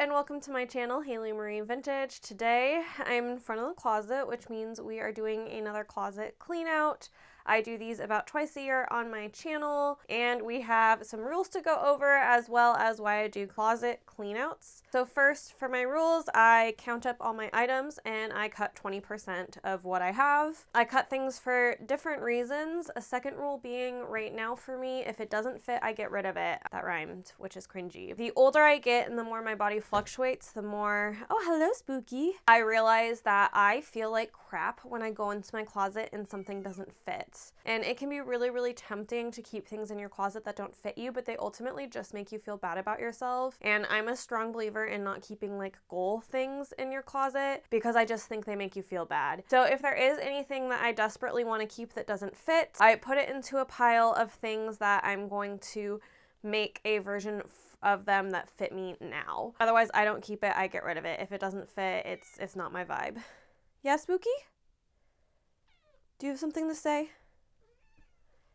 and welcome to my channel, Haylee Marie Vintage. Today I'm in front of the closet, which means we are doing another closet clean out. I do these about twice a year on my channel, and we have some rules to go over as well as why I do closet clean outs. So first, for my rules, I count up all my items and I cut 20% of what I have. I cut things for different reasons. A second rule being, right now for me, if it doesn't fit, I get rid of it. That rhymed, which is cringy. The older I get and the more my body fluctuates, the more, oh hello Spooky, I realize that I feel like crap when I go into my closet and something doesn't fit. And it can be really tempting to keep things in your closet that don't fit you, but they ultimately just make you feel bad about yourself. And I'm a strong believer in not keeping like goal things in your closet because I just think they make you feel bad. So if there is anything that I desperately want to keep that doesn't fit, I put it into a pile of things that I'm going to make a version of them that fit me now. Otherwise, I don't keep it, I get rid of it. If it doesn't fit, it's not my vibe. Yeah, Spooky? Do you have something to say?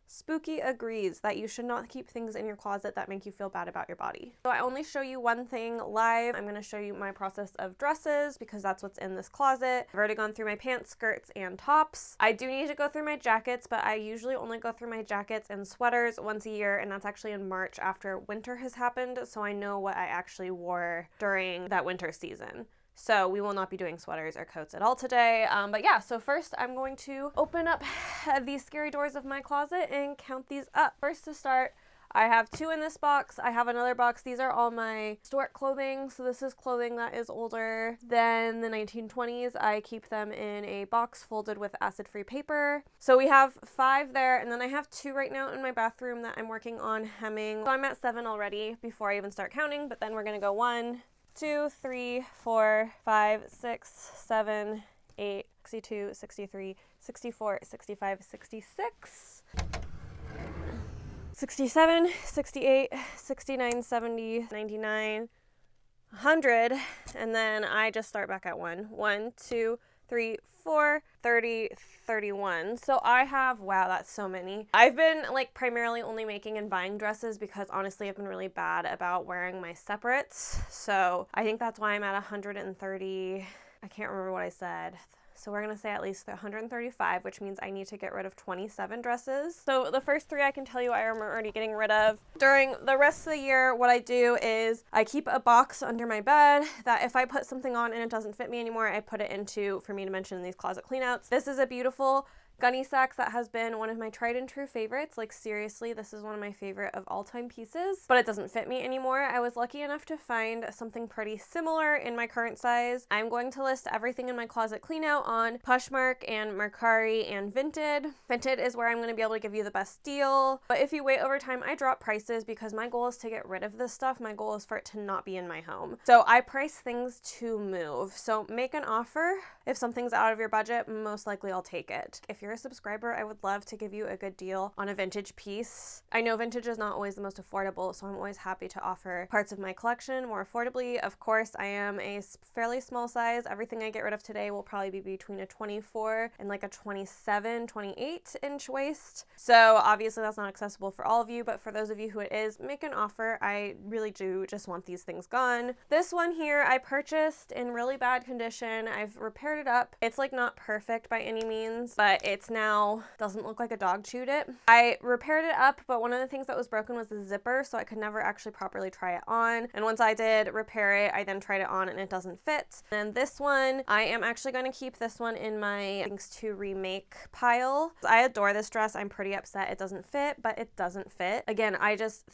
Spooky agrees that you should not keep things in your closet that make you feel bad about your body. So I only show you one thing live. I'm going to show you my process of dresses because that's what's in this closet. I've already gone through my pants, skirts, and tops. I do need to go through my jackets, but I usually only go through my jackets and sweaters once a year, and that's actually in March after winter has happened, so I know what I actually wore during that winter season. So we will not be doing sweaters or coats at all today. But yeah, so first I'm going to open up these scary doors of my closet and count these up. First to start, I have 2 in this box. I have another box. These are all my historic clothing. So this is clothing that is older than the 1920s. I keep them in a box folded with acid-free paper. So we have 5 there, and then I have 2 right now in my bathroom that I'm working on hemming. So I'm at 7 already before I even start counting, but then we're gonna go 1, 2, 3, 4, 5, 6, 7, 8, 62, 63, 64, 65, 66, 67, 68, 69, 70, 99, 100, and then I just start back at 1. 1, 2, 3, 4, 30, 31. So I have, wow, that's so many. I've been like primarily only making and buying dresses because honestly I've been really bad about wearing my separates. So I think that's why I'm at 130. I can't remember what I said. So we're gonna say at least 135, which means I need to get rid of 27 dresses. So the first 3 I can tell you I am already getting rid of. During the rest of the year, what I do is I keep a box under my bed that if I put something on and it doesn't fit me anymore, I put it into, for me to mention in these closet cleanouts. This is a beautiful gunny sacks that has been one of my tried and true favorites. Like seriously, this is one of my favorite of all time pieces, but it doesn't fit me anymore. I was lucky enough to find something pretty similar in my current size. I'm going to list everything in my closet clean out on Poshmark and Mercari and Vinted. Vinted is where I'm going to be able to give you the best deal, but if you wait over time, I drop prices because my goal is to get rid of this stuff. My goal is for it to not be in my home. So I price things to move. So make an offer. If something's out of your budget, most likely I'll take it. If you're a subscriber, I would love to give you a good deal on a vintage piece. I know vintage is not always the most affordable, so I'm always happy to offer parts of my collection more affordably. Of course, I am a fairly small size. Everything I get rid of today will probably be between a 24 and like a 27, 28 inch waist. So obviously that's not accessible for all of you, but for those of you who it is, make an offer. I really do just want these things gone. This one here I purchased in really bad condition. I've repaired it up. It's like not perfect by any means, but it's now doesn't look like a dog chewed it. I repaired it up, but one of the things that was broken was the zipper, so I could never actually properly try it on. And once I did repair it, I then tried it on and it doesn't fit. And this one, I am actually going to keep this one in my things to remake pile. I adore this dress. I'm pretty upset it doesn't fit, but it doesn't fit. Again,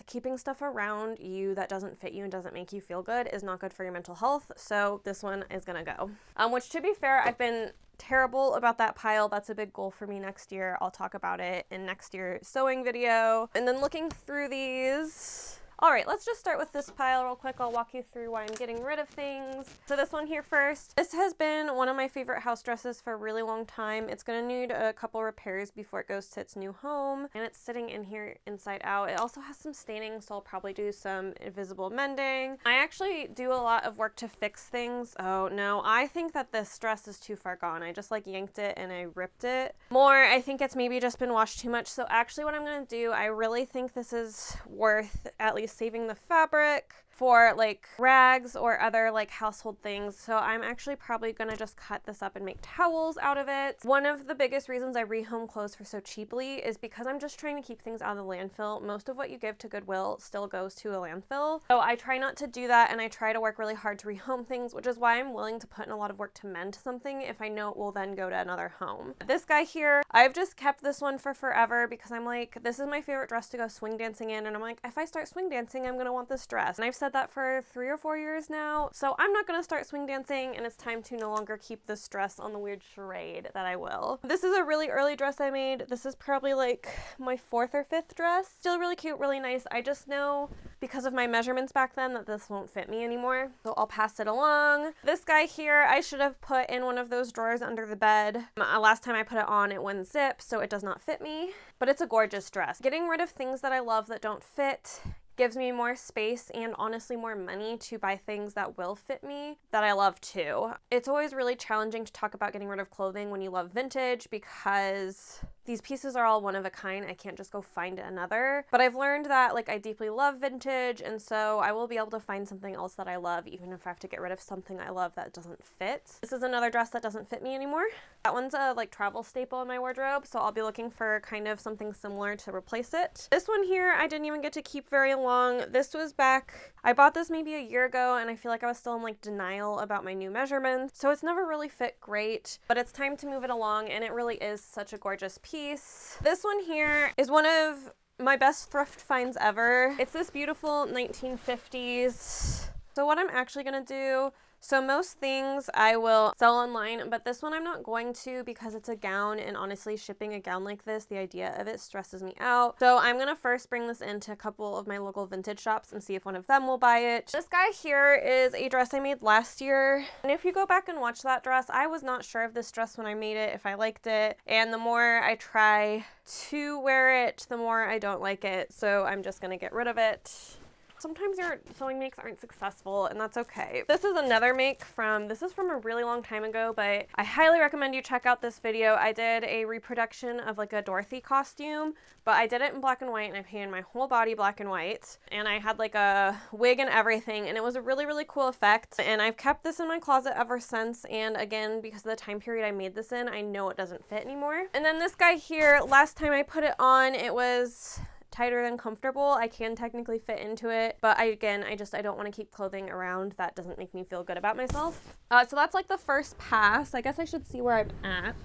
keeping stuff around you that doesn't fit you and doesn't make you feel good is not good for your mental health. So this one is gonna go. Which to be fair, I've been terrible about that pile. That's a big goal for me next year. I'll talk about it in next year's sewing video. And then looking through these, All right, let's just start with this pile real quick. I'll walk you through why I'm getting rid of things. So this one here first. This has been one of my favorite house dresses for a really long time. It's gonna need a couple repairs before it goes to its new home. And it's sitting in here inside out. It also has some staining, so I'll probably do some invisible mending. I actually do a lot of work to fix things. Oh no, I think that this dress is too far gone. I just like yanked it and I ripped it. More, I think it's maybe just been washed too much. So actually what I'm gonna do, I really think this is worth at least saving the fabric for like rags or other like household things. So I'm actually probably gonna just cut this up and make towels out of it. One of the biggest reasons I rehome clothes for so cheaply is because I'm just trying to keep things out of the landfill. Most of what you give to Goodwill still goes to a landfill. So I try not to do that, and I try to work really hard to rehome things, which is why I'm willing to put in a lot of work to mend something if I know it will then go to another home. This guy here, I've just kept this one for forever because I'm like, this is my favorite dress to go swing dancing in, and I'm like, if I start swing dancing, I'm gonna want this dress. And I've said that for 3 or 4 years now, so I'm not gonna start swing dancing, and it's time to no longer keep this dress on the weird charade that I will. This is a really early dress I made. This is probably like my 4th or 5th dress. Still really cute, really nice. I just know because of my measurements back then that this won't fit me anymore, so I'll pass it along. This guy here, I should have put in one of those drawers under the bed. Last time I put it on, it wouldn't zip, so it does not fit me, but it's a gorgeous dress. Getting rid of things that I love that don't fit gives me more space and honestly more money to buy things that will fit me that I love too. It's always really challenging to talk about getting rid of clothing when you love vintage because these pieces are all one of a kind. I can't just go find another. But I've learned that like I deeply love vintage, and so I will be able to find something else that I love even if I have to get rid of something I love that doesn't fit. This is another dress that doesn't fit me anymore. That one's a like travel staple in my wardrobe, so I'll be looking for kind of something similar to replace it. This one here, I didn't even get to keep very long. This was back, I bought this maybe a year ago, and I feel like I was still in like denial about my new measurements, so it's never really fit great, but it's time to move it along, and it really is such a gorgeous piece. This one here is one of my best thrift finds ever. It's this beautiful 1950s. So what I'm actually gonna do, so most things I will sell online, but this one I'm not going to because it's a gown, and honestly shipping a gown like this, the idea of it stresses me out. So I'm gonna first bring this into a couple of my local vintage shops and see if one of them will buy it. This guy here is a dress I made last year, and if you go back and watch that dress, I was not sure of this dress when I made it, if I liked it, and the more I try to wear it, the more I don't like it, so I'm just gonna get rid of it. Sometimes your sewing makes aren't successful, and that's okay. This is another make this is from a really long time ago, but I highly recommend you check out this video. I did a reproduction of like a Dorothy costume, but I did it in black and white, and I painted my whole body black and white, and I had like a wig and everything, and it was a really, really cool effect, and I've kept this in my closet ever since, and again, because of the time period I made this in, I know it doesn't fit anymore. And then this guy here, last time I put it on, it was tighter than comfortable. I can technically fit into it, but I don't want to keep clothing around that doesn't make me feel good about myself. So that's like the first pass. I guess I should see where I'm at.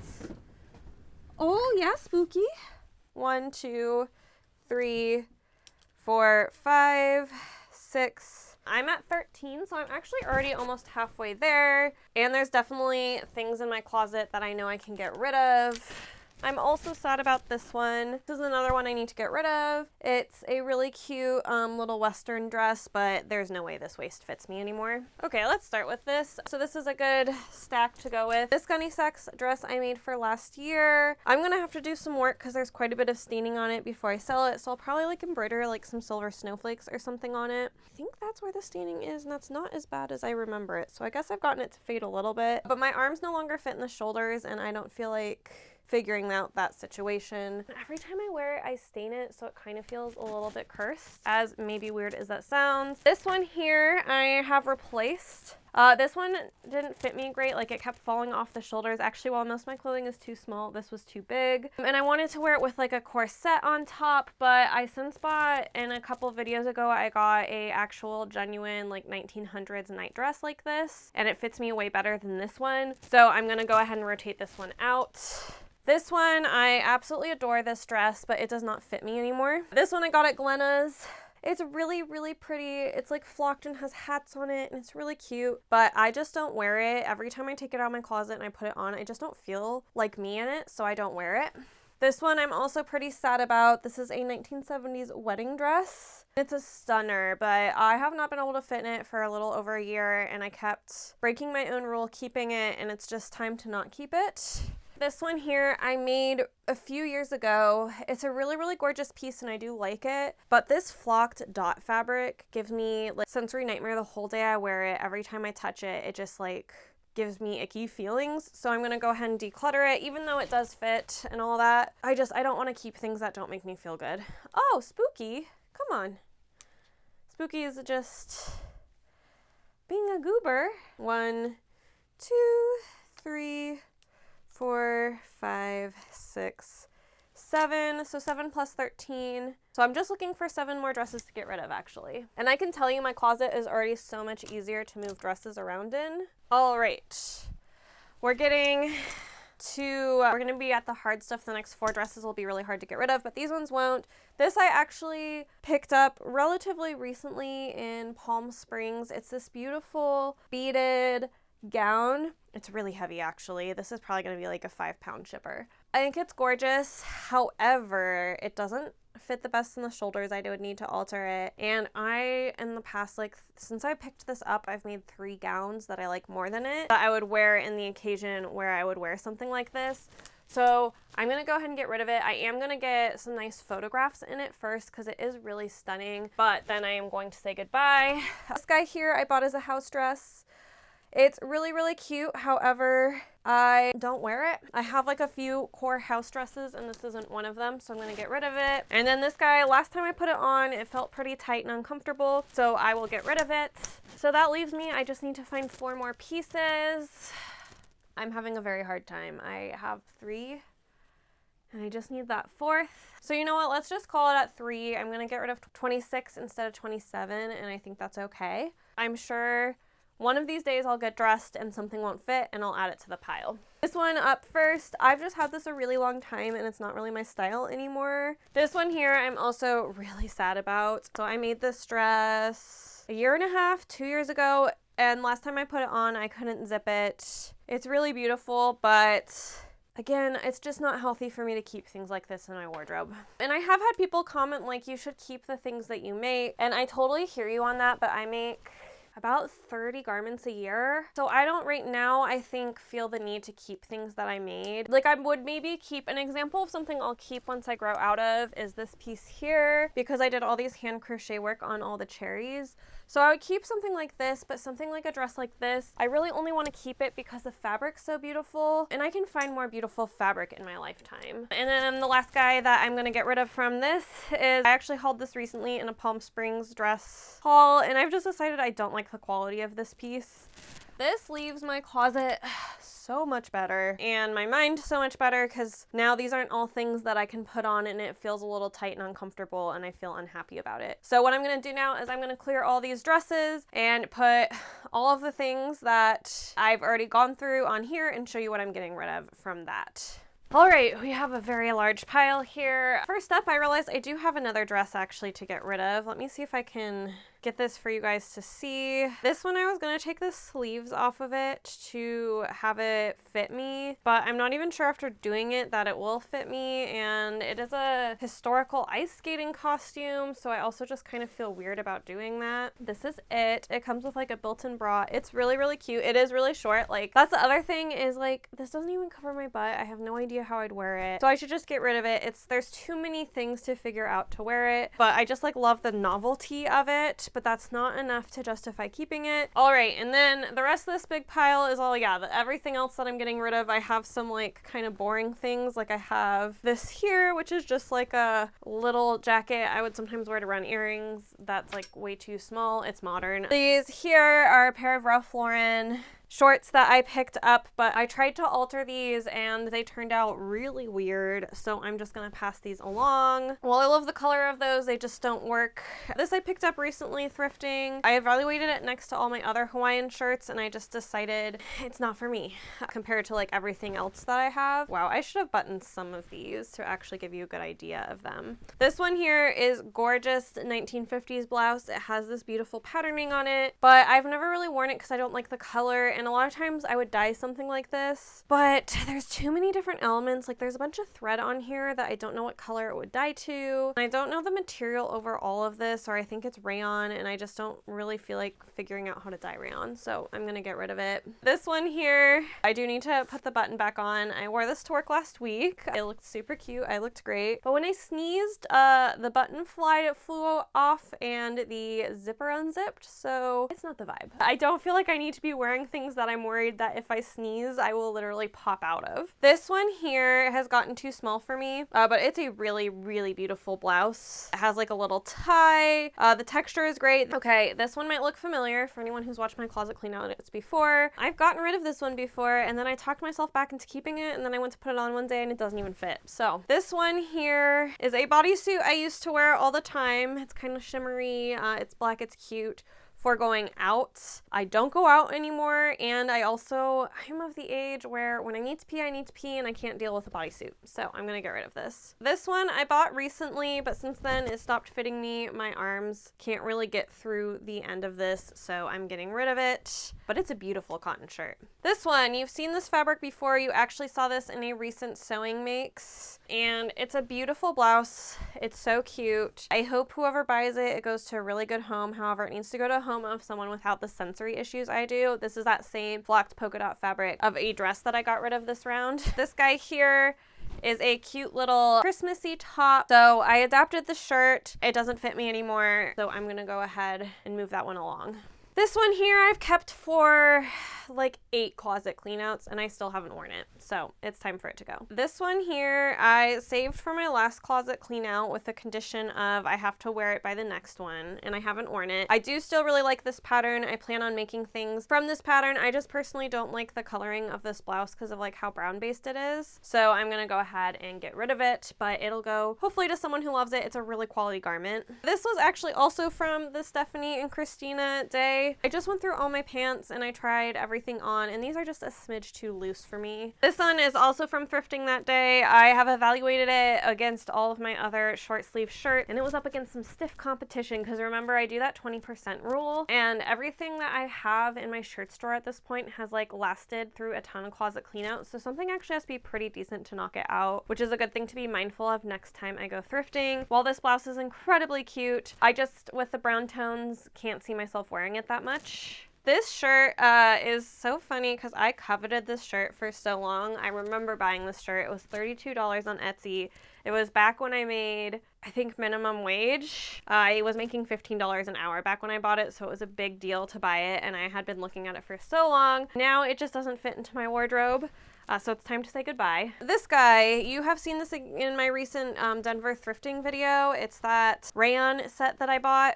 Oh yeah, spooky. 1, 2, 3, 4, 5, 6. I'm at 13, so I'm actually already almost halfway there. And there's definitely things in my closet that I know I can get rid of. I'm also sad about this one. This is another one I need to get rid of. It's a really cute little Western dress, but there's no way this waist fits me anymore. Okay, let's start with this. So this is a good stack to go with. This Gunny Sacks dress I made for last year. I'm gonna have to do some work because there's quite a bit of staining on it before I sell it, so I'll probably like embroider like some silver snowflakes or something on it. I think that's where the staining is, and that's not as bad as I remember it, so I guess I've gotten it to fade a little bit. But my arms no longer fit in the shoulders, and I don't feel like figuring out that situation. Every time I wear it, I stain it, so it kind of feels a little bit cursed, as maybe weird as that sounds. This one here, I have replaced. This one didn't fit me great, like it kept falling off the shoulders. Actually, while most of my clothing is too small, this was too big. And I wanted to wear it with like a corset on top, but I since bought, in a couple videos ago, I got a actual genuine like 1900s night dress like this, and it fits me way better than this one. So I'm gonna go ahead and rotate this one out. This one, I absolutely adore this dress, but it does not fit me anymore. This one I got at Glenna's. It's really, really pretty. It's like flocked and has hats on it, and it's really cute, but I just don't wear it. Every time I take it out of my closet and I put it on, I just don't feel like me in it, so I don't wear it. This one I'm also pretty sad about. This is a 1970s wedding dress. It's a stunner, but I have not been able to fit in it for a little over a year, and I kept breaking my own rule keeping it, and it's just time to not keep it. This one here I made a few years ago. It's a really, really gorgeous piece, and I do like it, but this flocked dot fabric gives me like sensory nightmare the whole day I wear it. Every time I touch it, it just like gives me icky feelings, so I'm gonna go ahead and declutter it, even though it does fit and all that. I don't want to keep things that don't make me feel good. Oh, Spooky, come on. Spooky is just a goober. 1, 2, 3, 4, 5, 6, 7. So 7 plus 13. So I'm just looking for 7 more dresses to get rid of, actually. And I can tell you my closet is already so much easier to move dresses around in. All right. We're going to be at the hard stuff. The next 4 dresses will be really hard to get rid of, but these ones won't. This I actually picked up relatively recently in Palm Springs. It's this beautiful beaded gown. It's really heavy, actually. This is probably going to be like a 5-pound shipper. I think it's gorgeous. However, it doesn't fit the best in the shoulders. I would need to alter it. And I, in the past, like, since I picked this up, I've made 3 gowns that I like more than it, that I would wear in the occasion where I would wear something like this. So I'm going to go ahead and get rid of it. I am going to get some nice photographs in it first because it is really stunning, but then I am going to say goodbye. This guy here I bought as a house dress. It's really, really cute. However, I don't wear it. I have like a few core house dresses and this isn't one of them, so I'm going to get rid of it. And then this guy, last time I put it on, it felt pretty tight and uncomfortable, so I will get rid of it. So that leaves me, I just need to find 4 more pieces. I'm having a very hard time. I have 3 and I just need that 4th. So you know what, let's just call it at 3. I'm going to get rid of 26 instead of 27, and I think that's okay. I'm sure one of these days I'll get dressed and something won't fit and I'll add it to the pile. This one up first, I've just had this a really long time and it's not really my style anymore. This one here I'm also really sad about. So I made this dress a year and a half, 2 years ago, and last time I put it on I couldn't zip it. It's really beautiful, but again, it's just not healthy for me to keep things like this in my wardrobe. And I have had people comment like, you should keep the things that you make, and I totally hear you on that, but I make about 30 garments a year. So I don't right now, I think, feel the need to keep things that I made. Like I would maybe keep, an example of something I'll keep once I grow out of is this piece here, because I did all these hand crochet work on all the cherries. So I would keep something like this, but something like a dress like this, I really only want to keep it because the fabric's so beautiful and I can find more beautiful fabric in my lifetime. And then the last guy that I'm going to get rid of from this is, I actually hauled this recently in a Palm Springs dress haul, and I've just decided I don't like the quality of this piece. This leaves my closet so much better and my mind so much better because now these aren't all things that I can put on and it feels a little tight and uncomfortable and I feel unhappy about it. So what I'm going to do now is I'm going to clear all these dresses and put all of the things that I've already gone through on here and show you what I'm getting rid of from that. All right, we have a very large pile here. First up, I realized I do have another dress actually to get rid of. Let me see if I can get this for you guys to see. This one I was going to take the sleeves off of it to have it fit me, but I'm not even sure after doing it that it will fit me, and it is a historical ice skating costume, so I also just kind of feel weird about doing that. This is it. It comes with like a built-in bra. It's really, really cute. It is really short. Like, that's the other thing is like, this doesn't even cover my butt. I have no idea how I'd wear it, so I should just get rid of it. There's too many things to figure out to wear it, but I just like love the novelty of it, but that's not enough to justify keeping it. All right, and then the rest of this big pile is all, everything else that I'm getting rid of. I have some like kind of boring things. Like I have this here, which is just like a little jacket I would sometimes wear to run earrings. That's like way too small. It's modern. These here are a pair of Ralph Lauren shorts that I picked up, but I tried to alter these and they turned out really weird, so I'm just gonna pass these along. Well, I love the color of those, they just don't work. This I picked up recently thrifting. I evaluated it next to all my other Hawaiian shirts and I just decided it's not for me compared to like everything else that I have. Wow, I should have buttoned some of these to actually give you a good idea of them. This one here is gorgeous 1950s blouse. It has this beautiful patterning on it, but I've never really worn it because I don't like the color. And a lot of times I would dye something like this, but there's too many different elements. Like there's a bunch of thread on here that I don't know what color it would dye to. I don't know the material over all of this, or I think it's rayon, and I just don't really feel like figuring out how to dye rayon, so I'm gonna get rid of it. This one here, I do need to put the button back on. I wore this to work last week. It looked super cute. I looked great. But when I sneezed, the button flew off and the zipper unzipped, so it's not the vibe. I don't feel like I need to be wearing things things that I'm worried that if I sneeze, I will literally pop out of. This one here has gotten too small for me, but it's a really, really beautiful blouse. It has like a little tie. The texture is great. Okay, this one might look familiar for anyone who's watched my Closet Cleanout before. I've gotten rid of this one before, and then I talked myself back into keeping it, and then I went to put it on one day and it doesn't even fit. So this one here is a bodysuit I used to wear all the time. It's kind of shimmery. It's black. It's cute for going out. I don't go out anymore, and I'm of the age where when I need to pee, and I can't deal with a bodysuit. So I'm gonna get rid of this. This one I bought recently, but since then it stopped fitting me. My arms can't really get through the end of this, so I'm getting rid of it. But it's a beautiful cotton shirt. This one, you've seen this fabric before. You actually saw this in a recent sewing makes, and it's a beautiful blouse. It's so cute. I hope whoever buys it, it goes to a really good home. However, it needs to go to a home of someone without the sensory issues I do. This is that same flocked polka dot fabric of a dress that I got rid of this round. This guy here is a cute little Christmassy top. So I adapted the shirt. It doesn't fit me anymore, so I'm gonna go ahead and move that one along. This one here I've kept for like 8 closet cleanouts, and I still haven't worn it, so it's time for it to go. This one here I saved for my last closet cleanout with the condition of I have to wear it by the next one, and I haven't worn it. I do still really like this pattern. I plan on making things from this pattern. I just personally don't like the coloring of this blouse because of like how brown based it is, so I'm gonna go ahead and get rid of it, but it'll go hopefully to someone who loves it. It's a really quality garment. This was actually also from the Stephanie and Christina day. I just went through all my pants and I tried everything on, and these are just a smidge too loose for me. This one is also from thrifting that day. I have evaluated it against all of my other short sleeve shirts, and it was up against some stiff competition because remember I do that 20% rule, and everything that I have in my shirt store at this point has like lasted through a ton of closet cleanouts, so something actually has to be pretty decent to knock it out, which is a good thing to be mindful of next time I go thrifting. While this blouse is incredibly cute, I just, with the brown tones, can't see myself wearing it that much. This shirt is so funny because I coveted this shirt for so long. I remember buying this shirt. It was $32 on Etsy. It was back when I made, I think, minimum wage. I was making $15 an hour back when I bought it, so it was a big deal to buy it, and I had been looking at it for so long. Now it just doesn't fit into my wardrobe. So it's time to say goodbye. This guy, you have seen this in my recent Denver thrifting video. It's that rayon set that I bought.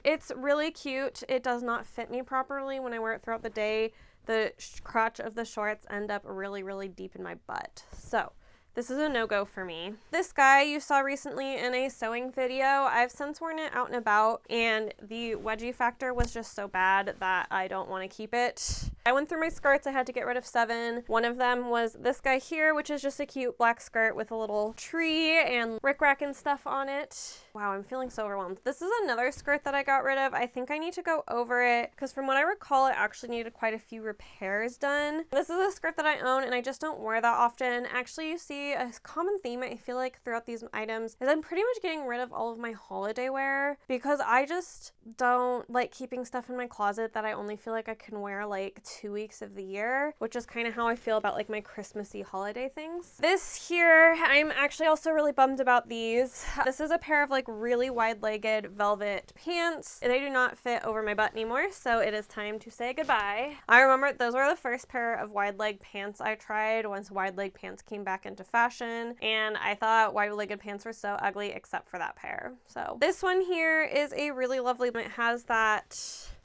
It's really cute. It does not fit me properly when I wear it throughout the day. The crotch of the shorts end up really, really deep in my butt. So this is a no-go for me. This guy you saw recently in a sewing video, I've since worn it out and about, and the wedgie factor was just so bad that I don't want to keep it. I went through my skirts. I had to get rid of 7. One of them was this guy here, which is just a cute black skirt with a little tree and rickrack and stuff on it. Wow, I'm feeling so overwhelmed. This is another skirt that I got rid of. I think I need to go over it because from what I recall, it actually needed quite a few repairs done. This is a skirt that I own and I just don't wear that often. Actually, you see a common theme I feel like throughout these items is I'm pretty much getting rid of all of my holiday wear because I just don't like keeping stuff in my closet that I only feel like I can wear like 2 weeks of the year, which is kind of how I feel about like my Christmassy holiday things. This here, I'm actually also really bummed about these. This is a pair of like really wide-legged velvet pants. They do not fit over my butt anymore, so it is time to say goodbye. I remember those were the first pair of wide-leg pants I tried once wide-leg pants came back into fashion, and I thought wide-legged pants were so ugly except for that pair. So this one here is a really lovely, it has that,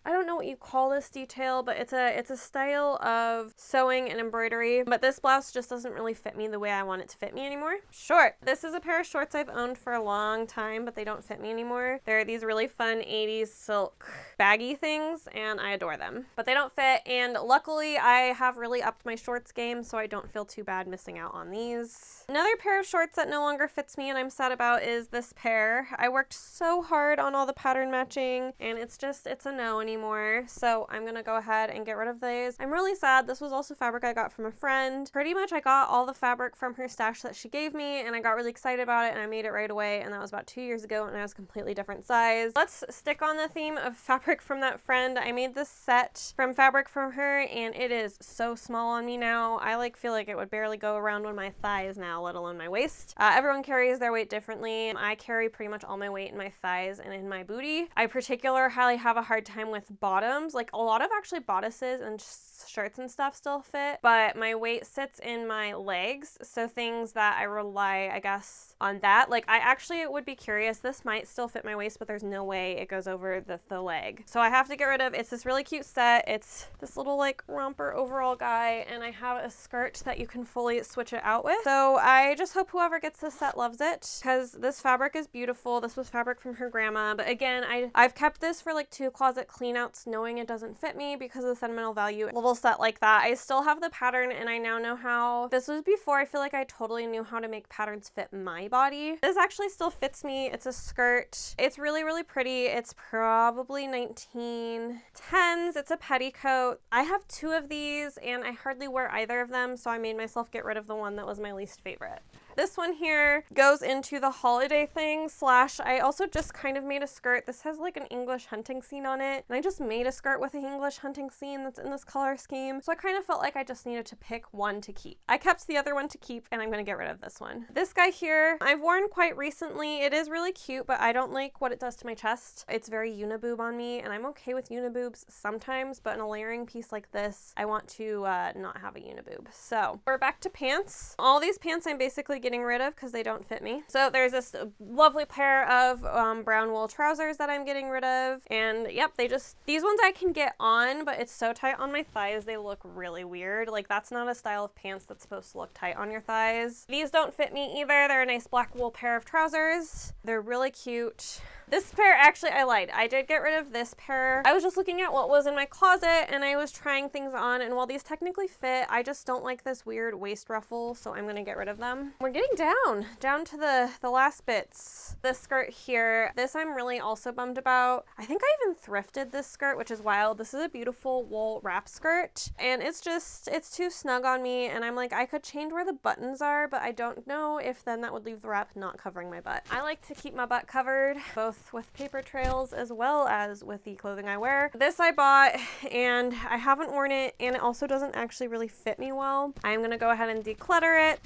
I don't know what you call this detail, but it's a style of sewing and embroidery, but this blouse just doesn't really fit me the way I want it to fit me anymore. Short. This is a pair of shorts I've owned for a long time, but they don't fit me anymore. They're these really fun 80s silk baggy things, and I adore them, but they don't fit, and luckily I have really upped my shorts game, so I don't feel too bad missing out on these. Another pair of shorts that no longer fits me and I'm sad about is this pair. I worked so hard on all the pattern matching, and it's a no anymore, so I'm gonna go ahead and get rid of these. I'm really sad. This was also fabric I got from a friend. Pretty much I got all the fabric from her stash that she gave me, and I got really excited about it, and I made it right away, and that was about 2 years ago, and I was a completely different size. Let's stick on the theme of fabric from that friend. I made this set from fabric from her, and it is so small on me now. I feel like it would barely go around one of my thighs now, let alone my waist. Everyone carries their weight differently. I carry pretty much all my weight in my thighs and in my booty. I particularly have a hard time with with bottoms. Like a lot of actually bodices and shirts and stuff still fit, but my weight sits in my legs. So things that I rely, I guess, on that. Like I actually would be curious. This might still fit my waist, but there's no way it goes over the leg. So I have to get rid of, it's this really cute set. It's this little like romper overall guy, and I have a skirt that you can fully switch it out with. So I just hope whoever gets this set loves it, because this fabric is beautiful. This was fabric from her grandma, but again, I've kept this for like 2 closet cleanouts knowing it doesn't fit me because of the sentimental value. A little set like that. I still have the pattern, and I now know how. This was before I feel like I totally knew how to make patterns fit my body. This actually still fits me. It's a skirt. It's really, really pretty. It's probably 1910s. It's a petticoat. I have 2 of these, and I hardly wear either of them, so I made myself get rid of the one that was my least favorite. This one here goes into the holiday thing / I also just kind of made a skirt. This has like an English hunting scene on it, and I just made a skirt with an English hunting scene that's in this color scheme. So I kind of felt like I just needed to pick one to keep. I kept the other one to keep, and I'm going to get rid of this one. This guy here, I've worn quite recently. It is really cute, but I don't like what it does to my chest. It's very uniboob on me, and I'm okay with uniboobs sometimes, but in a layering piece like this, I want to not have a uniboob. So we're back to pants. All these pants I'm basically getting rid of because they don't fit me. So there's this lovely pair of brown wool trousers that I'm getting rid of, and yep, these ones I can get on, but it's so tight on my thighs they look really weird. Like that's not a style of pants that's supposed to look tight on your thighs. These don't fit me either. They're a nice black wool pair of trousers. They're really cute. This pair, actually, I lied. I did get rid of this pair. I was just looking at what was in my closet, and I was trying things on, and while these technically fit, I just don't like this weird waist ruffle, so I'm gonna get rid of them. We're getting down to the last bits. This skirt here, this I'm really also bummed about. I think I even thrifted this skirt, which is wild. This is a beautiful wool wrap skirt, and it's too snug on me, and I'm like, I could change where the buttons are, but I don't know if then that would leave the wrap not covering my butt. I like to keep my butt covered, both with paper trails as well as with the clothing I wear. This I bought, and I haven't worn it, and it also doesn't actually really fit me well. I'm gonna go ahead and declutter it.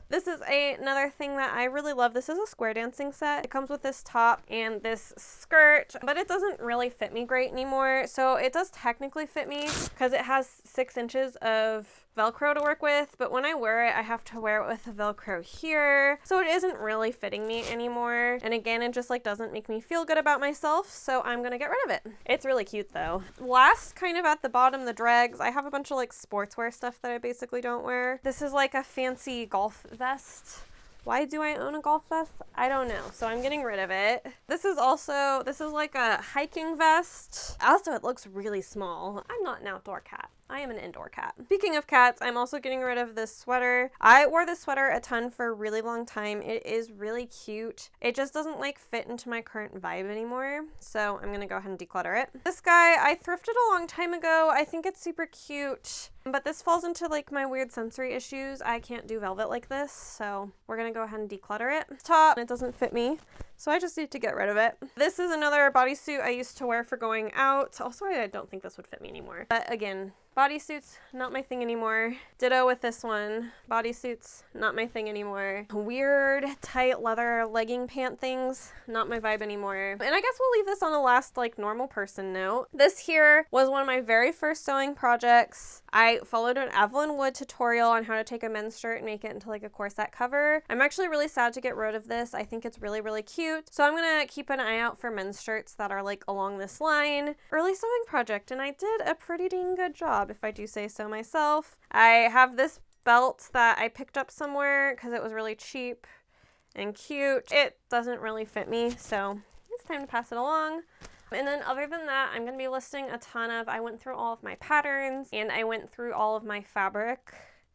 This is another thing that I really love. This is a square dancing set. It comes with this top and this skirt, but it doesn't really fit me great anymore. So it does technically fit me because it has 6 inches of Velcro to work with, but when I wear it, I have to wear it with the Velcro here. So it isn't really fitting me anymore. And again, it just like doesn't make me feel good about myself. So I'm gonna get rid of it. It's really cute though. Last, kind of at the bottom, the dregs, I have a bunch of like sportswear stuff that I basically don't wear. This is like a fancy golf vest. Why do I own a golf vest? I don't know. So I'm getting rid of it. This is like a hiking vest. Also, it looks really small. I'm not an outdoor cat. I am an indoor cat. Speaking of cats, I'm also getting rid of this sweater. I wore this sweater a ton for a really long time. It is really cute. It just doesn't like fit into my current vibe anymore. So I'm gonna go ahead and declutter it. This guy, I thrifted a long time ago. I think it's super cute, but this falls into like my weird sensory issues. I can't do velvet like this, so we're gonna go ahead and declutter it. Top, it doesn't fit me, so I just need to get rid of it. This is another bodysuit I used to wear for going out. Also, I don't think this would fit me anymore. But again, bodysuits, not my thing anymore. Ditto with this one. Bodysuits, not my thing anymore. Weird, tight leather legging pant things, not my vibe anymore. And I guess we'll leave this on a last, like, normal person note. This here was one of my very first sewing projects. I followed an Evelyn Wood tutorial on how to take a men's shirt and make it into, like, a corset cover. I'm actually really sad to get rid of this. I think it's really, really cute. So I'm gonna keep an eye out for men's shirts that are, like, along this line. Early sewing project, and I did a pretty dang good job, if I do say so myself. I have this belt that I picked up somewhere because it was really cheap and cute. It doesn't really fit me, so it's time to pass it along. And then other than that, I'm going to be listing a ton of, I went through all of my patterns and I went through all of my fabric.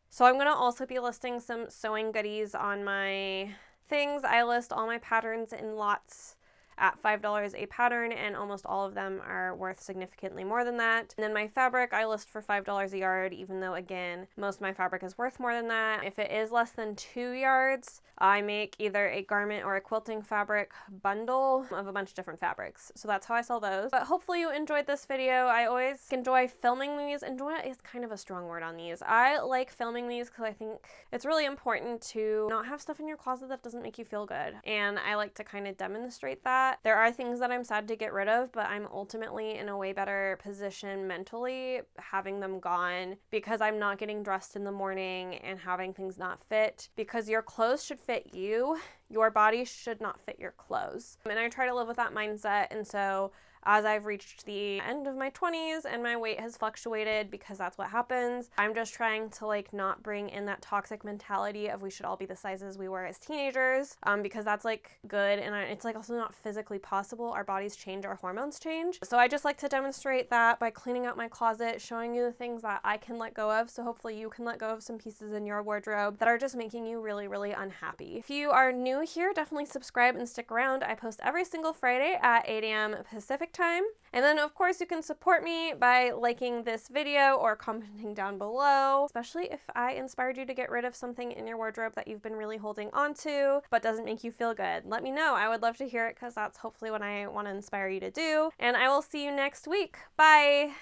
So I'm going to also be listing some sewing goodies on my things. I list all my patterns in lots at $5 a pattern, and almost all of them are worth significantly more than that. And then my fabric I list for $5 a yard, even though again, most of my fabric is worth more than that. If it is less than 2 yards, I make either a garment or a quilting fabric bundle of a bunch of different fabrics. So that's how I sell those. But hopefully you enjoyed this video. I always enjoy filming these. Enjoy is kind of a strong word on these. I like filming these because I think it's really important to not have stuff in your closet that doesn't make you feel good. And I like to kind of demonstrate that. that. There are things that I'm sad to get rid of, but I'm ultimately in a way better position mentally having them gone, because I'm not getting dressed in the morning and having things not fit, because your clothes should fit you. Your body should not fit your clothes. And I try to live with that mindset. And so as I've reached the end of my 20s and my weight has fluctuated, because that's what happens, I'm just trying to like not bring in that toxic mentality of we should all be the sizes we were as teenagers, because that's like good, and it's like also not physically possible. Our bodies change, our hormones change. So I just like to demonstrate that by cleaning out my closet, showing you the things that I can let go of, so hopefully you can let go of some pieces in your wardrobe that are just making you really, really unhappy. If you are new here, definitely subscribe and stick around. I post every single Friday at 8 a.m. Pacific time. And then of course you can support me by liking this video or commenting down below, especially if I inspired you to get rid of something in your wardrobe that you've been really holding on to but doesn't make you feel good. Let me know. I would love to hear it, because that's hopefully what I want to inspire you to do. And I will see you next week. Bye!